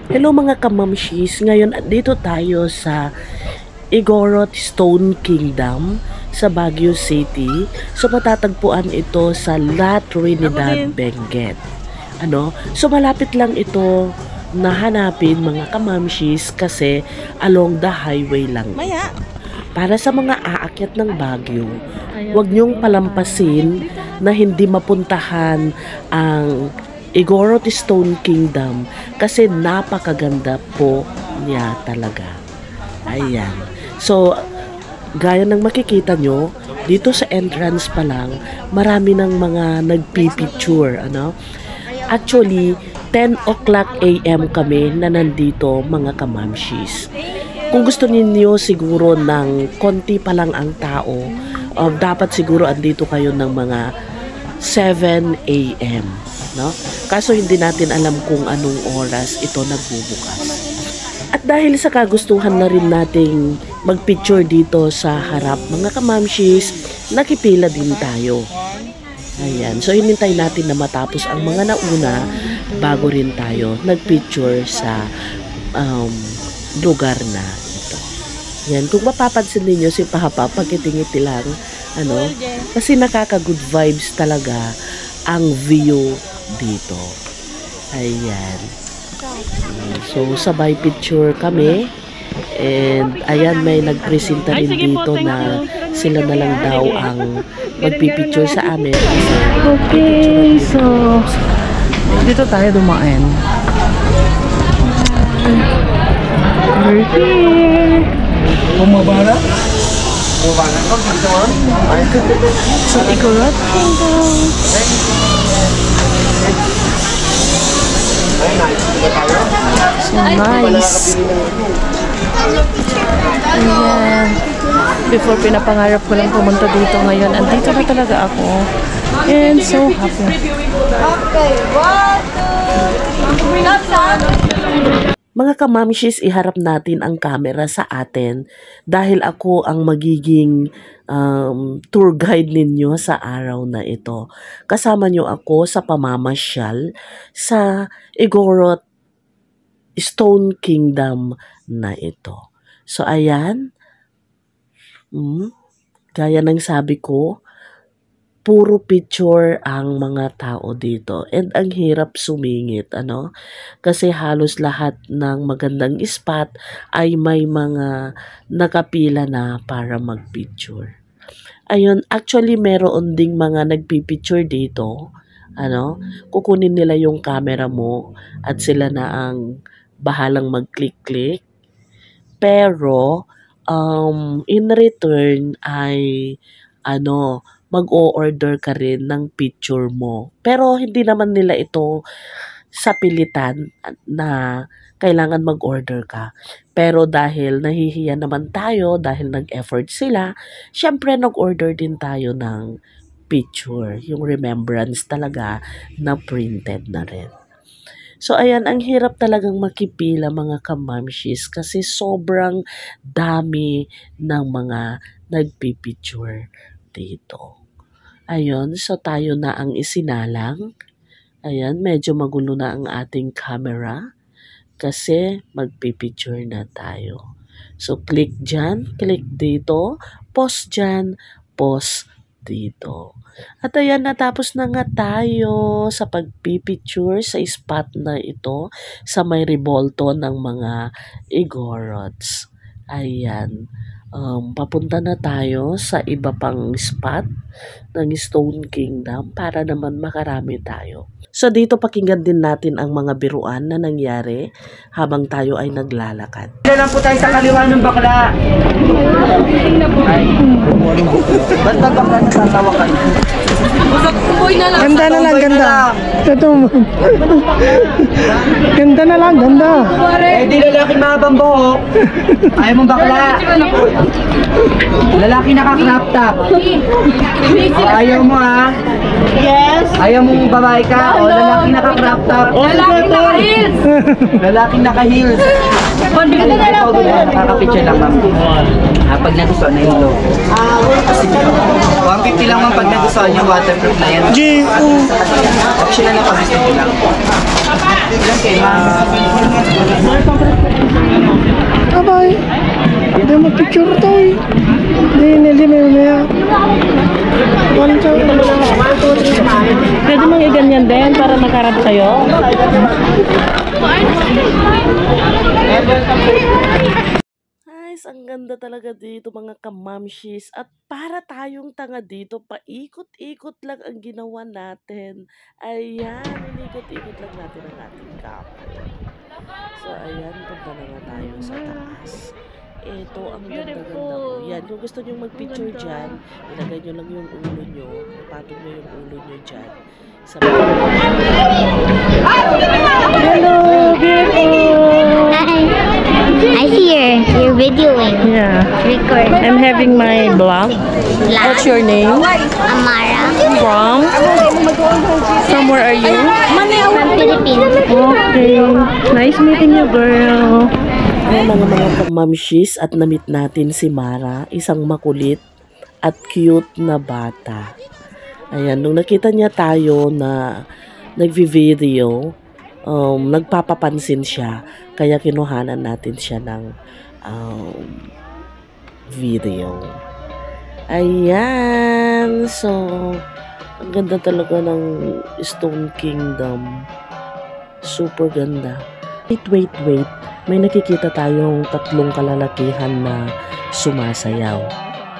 Hello mga kamamshis, ngayon dito tayo sa Igorot Stone Kingdom sa Baguio City. So matatagpuan ito sa La Trinidad, Benguet. So malapit lang ito na hanapin mga kamamshis kasi along the highway lang. Para sa mga aakyat ng Baguio, huwag niyong palampasin na hindi mapuntahan ang Igorot Stone Kingdom kasi napakaganda po niya talaga. Ayan. So, gaya ng makikita nyo, dito sa entrance pa lang, marami ng mga nagpipicture. Actually, 10 o'clock AM kami na nandito mga kamamshis. Kung gusto ninyo siguro ng konti pa lang ang tao, dapat siguro andito kayo ng mga 7 AM. Kaso hindi natin alam kung anong oras ito nagbubukas. At dahil sa kagustuhan na rin nating magpicture dito sa harap mga kamamshis, nakipila din tayo. Ayan, so hinintay natin na matapos ang mga nauna bago rin tayo nagpicture sa lugar na ito. Yan, kung mapapansin niyo si Papa pagkitingiti lang, kasi nakaka-good vibes talaga ang view dito. Ayan. So, sabay picture kami. And, ayan, may nagpresenta rin dito na sila na lang daw ang magpipicture sa amin. Okay, so dito tayo dumaan. We're here. Bumabara? So, Igorot Kingdom. So nice. Ayan. Before pinapangarap ko lang pumunta dito, ngayon andito na talaga ako. And so happy. Mga kamamshis, iharap natin ang camera sa atin dahil ako ang magiging tour guide ninyo sa araw na ito. Kasama nyo ako sa pamamasyal sa Igorot Stone Kingdom na ito. So ayan, gaya ng sabi ko, puro picture ang mga tao dito. And ang hirap sumingit, kasi halos lahat ng magandang spot ay may mga nakapila na para magpicture. Ayun, actually meron ding mga nagpipicture dito. Kukunin nila yung camera mo at sila na ang bahalang mag-click-click. Pero, in return ay, mag-o-order ka rin ng picture mo. Pero hindi naman nila ito sa pilitan na kailangan mag-order ka. Pero dahil nahihiya naman tayo, dahil nag-effort sila, syempre nag-order din tayo ng picture. Yung remembrance talaga na printed na rin. So ayan, ang hirap talagang makipila mga kamamshis kasi sobrang dami ng mga nagpipicture dito. Ayun, so tayo na ang isinalang. Ayan, medyo magulo na ang ating camera kasi magpipicture na tayo. So click dyan, click dito, pause dyan, pause dito. At ayan, natapos na nga tayo sa pagpipicture sa spot na ito sa may revolto ng mga Igorots. Ayan. Papunta na tayo sa iba pang spot ng Stone Kingdom para naman makarami tayo. So dito pakinggan din natin ang mga biruan na nangyari habang tayo ay naglalakad. Dito lang po tayo sa kaliwa ng bakla. Ba't ba bakla natatawa kayo? Ganda na lang, ganda. Ganda na lang, ganda. Eh di lalaki mahabang buhok. Ayaw mong bakla. Lalaki naka-crop top. Ayaw mo ha? Yes. Ayaw mong babae ka? O lalaki naka-crop top? Lalaki naka-heels. Lalaki naka-heels. Kakapicture lang ma'am. Pag nagustuhan na yung logo. 150 lang ma'am pag nagustuhan yung waterproof na yan. Optional na pag gusto nyo lang. Abay, hindi mo picture to eh. Hindi may Pwede mong iganyan din para makarap kayo. Guys, ang ganda talaga dito mga kamamshis. At para tayong tanga dito, paikot-ikot lang ang ginawa natin. Ayan, inikot-ikot lang natin ang ating camera. So, ayan, punta na nga tayo sa taas. Ito ang ganda-ganda ko. Yan, kung gusto nyo mag-picture dyan, ilagay nyo lang yung ulo nyo. Ipatong nyo yung ulo nyo dyan. Sa Hello, beautiful! I see you're videoing. Yeah. Record. I'm having my vlog. What's your name? Amara. From where are you? From Philippines. Okay. Nice meeting you, girl. Ayan mga kamamshis, at na-meet natin si Mara, isang makulit at cute na bata. Ayan, nung nakita niya tayo na nagvi-video, nagpapapansin siya, kaya kinuhanan natin siya ng video. Ayan, so ang ganda talaga ng Stone Kingdom. Super ganda. Wait. May nakikita tayong tatlong kalalakihan na sumasayaw.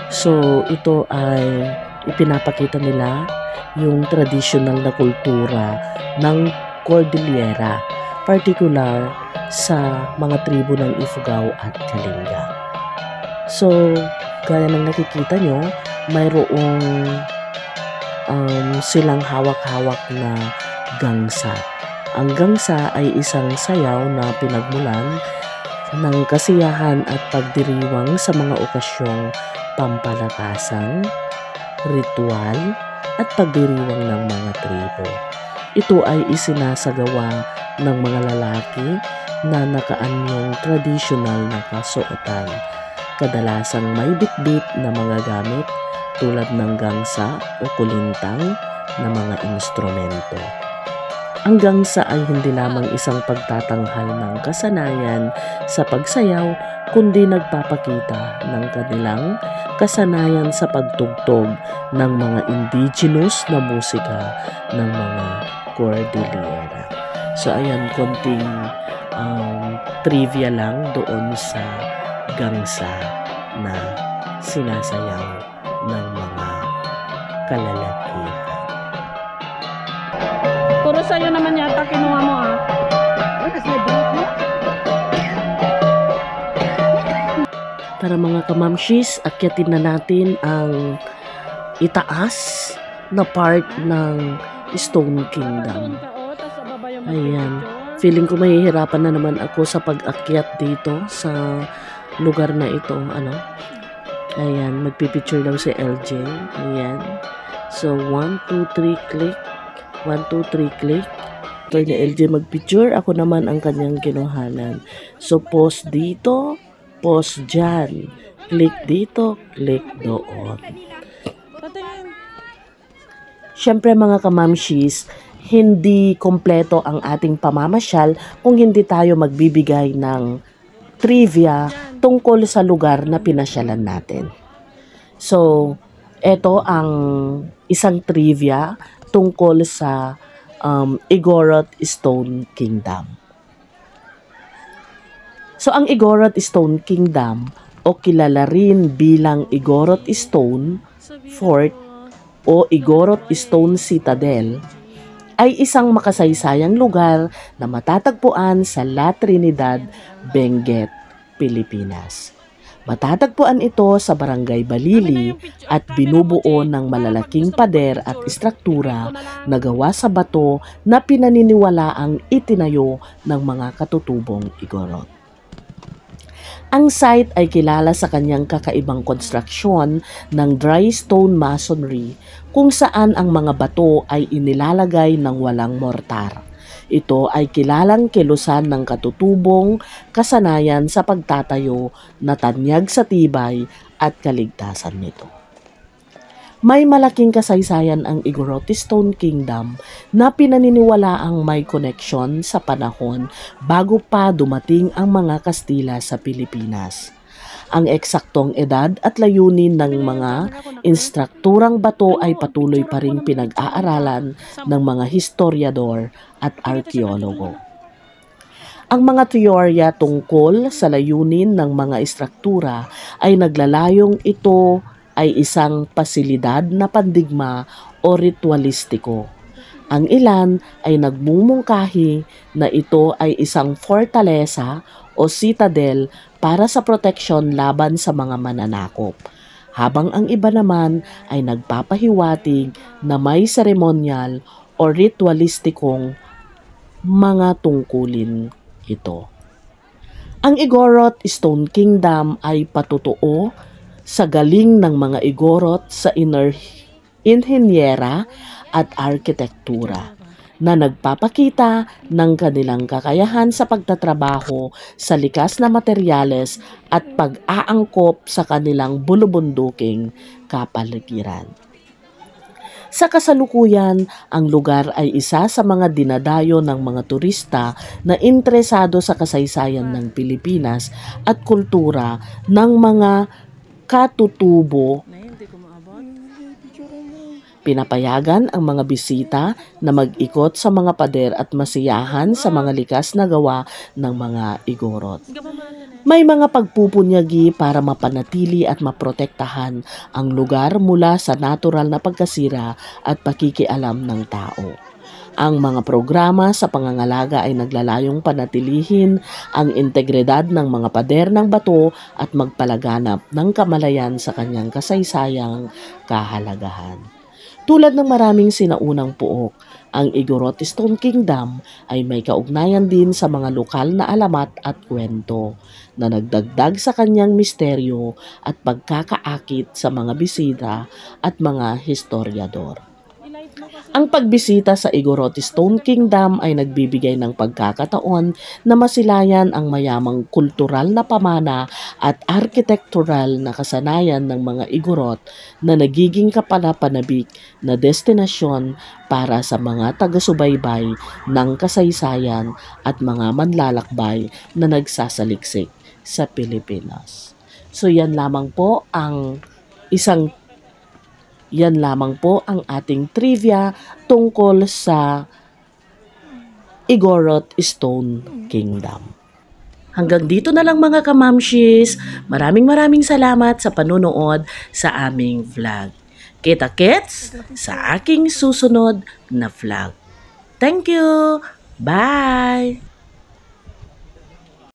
So, ito ay ipinapakita nila yung traditional na kultura ng Cordillera, particular sa mga tribo ng Ifugao at Kalinga. So, gaya ng nakikita nyo, mayroong silang hawak-hawak na gangsa. Ang gangsa ay isang sayaw na pinagmulan ng kasiyahan at pagdiriwang sa mga okasyong pampalakasan, ritual, at pagdiriwang ng mga tribo. Ito ay isinasagawa ng mga lalaki na nakaanyong tradisyonal na kasuotan, kadalasang may bitbit na mga gamit tulad ng gangsa o kulintang na mga instrumento. Ang gangsa ay hindi lamang isang pagtatanghal ng kasanayan sa pagsayaw, kundi nagpapakita ng kanilang kasanayan sa pagtugtog ng mga indigenous na musika ng mga Cordillera. So ayan, konting trivia lang doon sa gangsa na sinasayaw ng mga kalalakihan. Puro sa'yo naman yata kinuha mo ah. Para mga kamamshis, akyatin na natin ang itaas na part ng Stone Kingdom. Ayan. Feeling ko mahihirapan na naman ako sa pag-akyat dito sa lugar na ito. Ayan, magpipicture daw si LJ. Ayan. So, 1, 2, 3, click. 1, 2, 3, click. Ito niya LJ magpicture. Ako naman ang kanyang kinuhanan. So, pause dito. Pause dyan. Click dito. Click doon. Siyempre mga kamamshis, hindi kompleto ang ating pamamasyal kung hindi tayo magbibigay ng trivia tungkol sa lugar na pinasyalan natin. So, ito ang isang trivia tungkol sa Igorot Stone Kingdom. So, ang Igorot Stone Kingdom o kilala rin bilang Igorot Stone Fort o Igorot Stone Citadel ay isang makasaysayang lugar na matatagpuan sa La Trinidad, Benguet, Pilipinas. Matatagpuan ito sa Barangay Balili at binubuo ng malalaking pader at istruktura na gawa sa bato na pinaniniwalaang itinayo ng mga katutubong Igorot. Ang site ay kilala sa kanyang kakaibang konstruksyon ng dry stone masonry kung saan ang mga bato ay inilalagay ng walang mortar. Ito ay kilalang kilusan ng katutubong kasanayan sa pagtatayo na tanyag sa tibay at kaligtasan nito. May malaking kasaysayan ang Igorot Stone Kingdom na pinaniniwalaang may connection sa panahon bago pa dumating ang mga Kastila sa Pilipinas. Ang eksaktong edad at layunin ng mga instrukturang bato ay patuloy pa ring pinag-aaralan ng mga historiador at arkeologo. Ang mga teorya tungkol sa layunin ng mga istruktura ay naglalayong ito ay isang pasilidad na pandigma o ritualistiko. Ang ilan ay nagmumungkahi na ito ay isang fortaleza o citadel para sa proteksyon laban sa mga mananakop, habang ang iba naman ay nagpapahiwatig na may seremonyal o ritualistikong mga tungkulin ito. Ang Igorot Stone Kingdom ay patutuo sa galing ng mga Igorot sa inhenyera at arkitektura na nagpapakita ng kanilang kakayahan sa pagtatrabaho sa likas na materyales at pag-aangkop sa kanilang bulubunduking kapaligiran. Sa kasalukuyan, ang lugar ay isa sa mga dinadayo ng mga turista na interesado sa kasaysayan ng Pilipinas at kultura ng mga katutubo. Pinapayagan ang mga bisita na mag-ikot sa mga pader at masiyahan sa mga likas na gawa ng mga Igorot. May mga pagpupunyagi para mapanatili at maprotektahan ang lugar mula sa natural na pagkasira at pakikialam ng tao. Ang mga programa sa pangangalaga ay naglalayong panatilihin ang integridad ng mga pader ng bato at magpalaganap ng kamalayan sa kanyang kasaysayang kahalagahan. Tulad ng maraming sinaunang puok, ang Igorot Stone Kingdom ay may kaugnayan din sa mga lokal na alamat at kwento na nagdagdag sa kanyang misteryo at pagkakaakit sa mga bisita at mga historiador. Ang pagbisita sa Igorot Stone Kingdom ay nagbibigay ng pagkakataon na masilayan ang mayamang kultural na pamana at arkitektural na kasanayan ng mga Igorot na nagiging kapanapanabik na destinasyon para sa mga taga-subaybay ng kasaysayan at mga manlalakbay na nagsasaliksik sa Pilipinas. So yan lamang po ang ating trivia tungkol sa Igorot Stone Kingdom. Hanggang dito na lang mga kamamshis. Maraming salamat sa panonood sa aming vlog. Kita-kits sa aking susunod na vlog. Thank you! Bye!